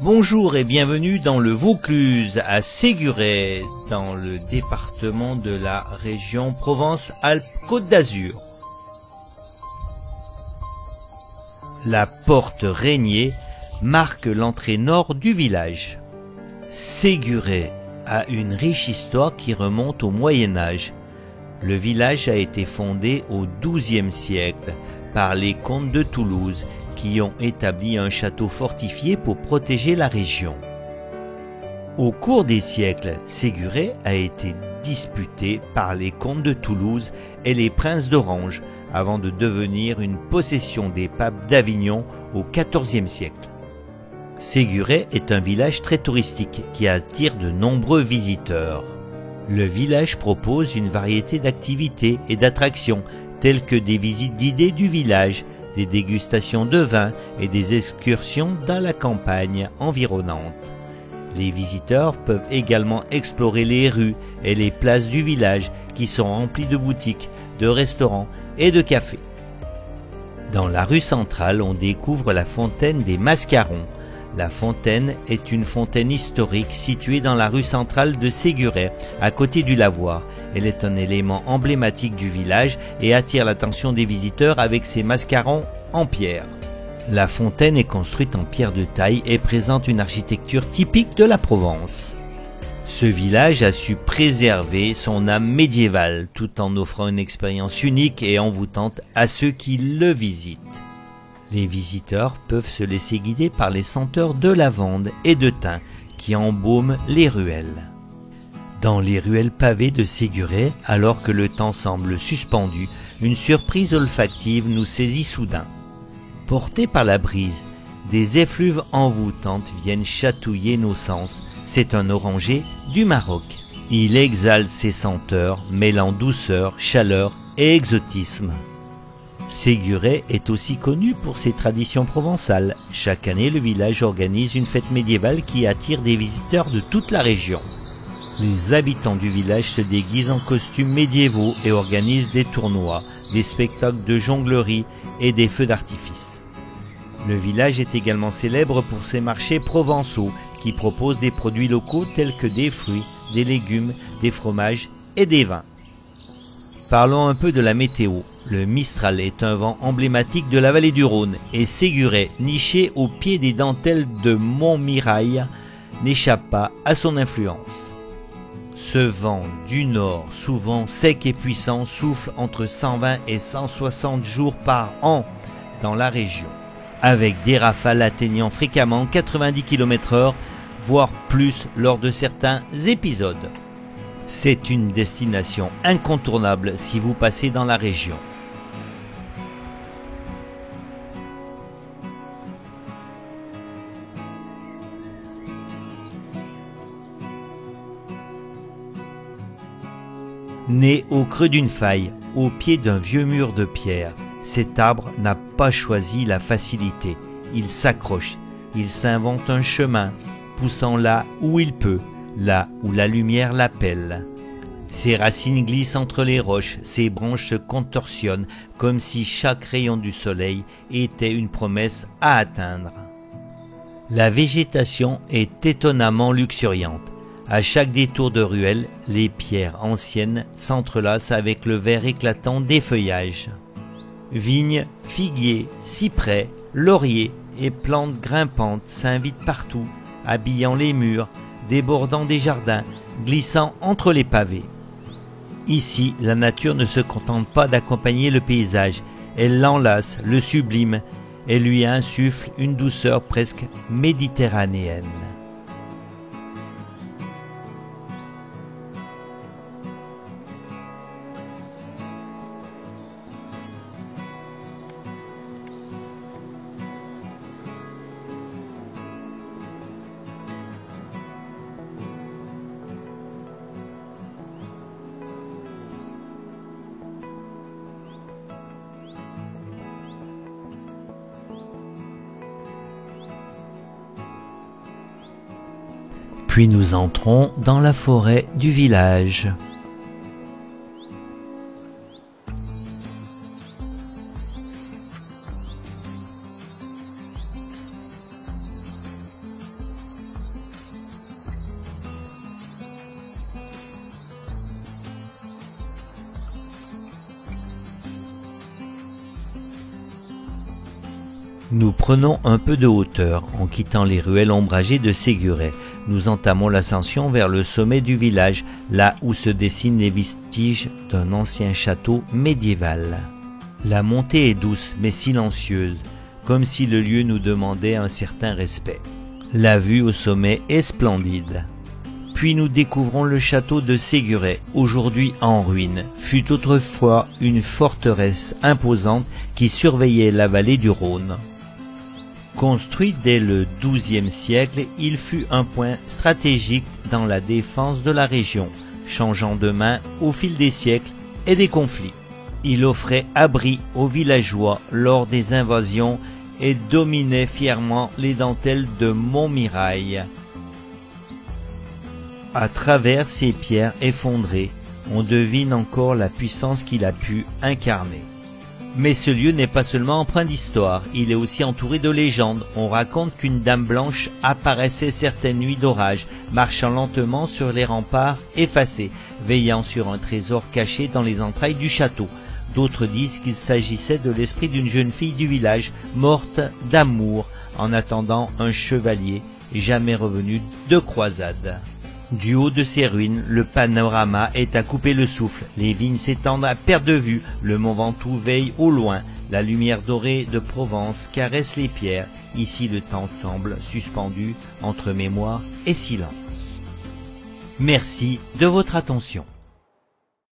Bonjour et bienvenue dans le Vaucluse, à Séguret, dans le département de la région Provence-Alpes-Côte d'Azur. La porte Régnier marque l'entrée nord du village. Séguret a une riche histoire qui remonte au Moyen-Âge. Le village a été fondé au XIIe siècle par les comtes de Toulouse qui ont établi un château fortifié pour protéger la région. Au cours des siècles, Séguret a été disputé par les comtes de Toulouse et les princes d'Orange avant de devenir une possession des papes d'Avignon au XIVe siècle. Séguret est un village très touristique qui attire de nombreux visiteurs. Le village propose une variété d'activités et d'attractions telles que des visites guidées du village, des dégustations de vin et des excursions dans la campagne environnante. Les visiteurs peuvent également explorer les rues et les places du village qui sont remplies de boutiques, de restaurants et de cafés. Dans la rue centrale, on découvre la fontaine des Mascarons. La fontaine est une fontaine historique située dans la rue centrale de Séguret, à côté du lavoir. Elle est un élément emblématique du village et attire l'attention des visiteurs avec ses mascarons en pierre. La fontaine est construite en pierre de taille et présente une architecture typique de la Provence. Ce village a su préserver son âme médiévale tout en offrant une expérience unique et envoûtante à ceux qui le visitent. Les visiteurs peuvent se laisser guider par les senteurs de lavande et de thym qui embaument les ruelles. Dans les ruelles pavées de Séguret, alors que le temps semble suspendu, une surprise olfactive nous saisit soudain. Portés par la brise, des effluves envoûtantes viennent chatouiller nos sens. C'est un oranger du Maroc. Il exhale ses senteurs, mêlant douceur, chaleur et exotisme. Séguret est aussi connu pour ses traditions provençales. Chaque année, le village organise une fête médiévale qui attire des visiteurs de toute la région. Les habitants du village se déguisent en costumes médiévaux et organisent des tournois, des spectacles de jonglerie et des feux d'artifice. Le village est également célèbre pour ses marchés provençaux qui proposent des produits locaux tels que des fruits, des légumes, des fromages et des vins. Parlons un peu de la météo. Le Mistral est un vent emblématique de la vallée du Rhône et Séguret, niché au pied des dentelles de Montmirail, n'échappe pas à son influence. Ce vent du nord, souvent sec et puissant, souffle entre 120 et 160 jours par an dans la région, avec des rafales atteignant fréquemment 90 km/h, voire plus lors de certains épisodes. C'est une destination incontournable si vous passez dans la région. Né au creux d'une faille, au pied d'un vieux mur de pierre, cet arbre n'a pas choisi la facilité. Il s'accroche, il s'invente un chemin, poussant là où il peut, là où la lumière l'appelle. Ses racines glissent entre les roches, ses branches se contorsionnent, comme si chaque rayon du soleil était une promesse à atteindre. La végétation est étonnamment luxuriante. À chaque détour de ruelle, les pierres anciennes s'entrelacent avec le vert éclatant des feuillages. Vignes, figuiers, cyprès, lauriers et plantes grimpantes s'invitent partout, habillant les murs, débordant des jardins, glissant entre les pavés. Ici, la nature ne se contente pas d'accompagner le paysage, elle l'enlace, le sublime, et lui insuffle une douceur presque méditerranéenne. Puis nous entrons dans la forêt du village. Nous prenons un peu de hauteur en quittant les ruelles ombragées de Séguret. Nous entamons l'ascension vers le sommet du village, là où se dessinent les vestiges d'un ancien château médiéval. La montée est douce mais silencieuse, comme si le lieu nous demandait un certain respect. La vue au sommet est splendide. Puis nous découvrons le château de Séguret, aujourd'hui en ruine, fut autrefois une forteresse imposante qui surveillait la vallée du Rhône. Construit dès le XIIe siècle, il fut un point stratégique dans la défense de la région, changeant de main au fil des siècles et des conflits. Il offrait abri aux villageois lors des invasions et dominait fièrement les dentelles de Montmirail. À travers ces pierres effondrées, on devine encore la puissance qu'il a pu incarner. Mais ce lieu n'est pas seulement empreint d'histoire, il est aussi entouré de légendes. On raconte qu'une dame blanche apparaissait certaines nuits d'orage, marchant lentement sur les remparts effacés, veillant sur un trésor caché dans les entrailles du château. D'autres disent qu'il s'agissait de l'esprit d'une jeune fille du village, morte d'amour, en attendant un chevalier, jamais revenu de croisade. Du haut de ces ruines, le panorama est à couper le souffle. Les vignes s'étendent à perte de vue, le mont Ventoux veille au loin. La lumière dorée de Provence caresse les pierres. Ici le temps semble suspendu entre mémoire et silence. Merci de votre attention.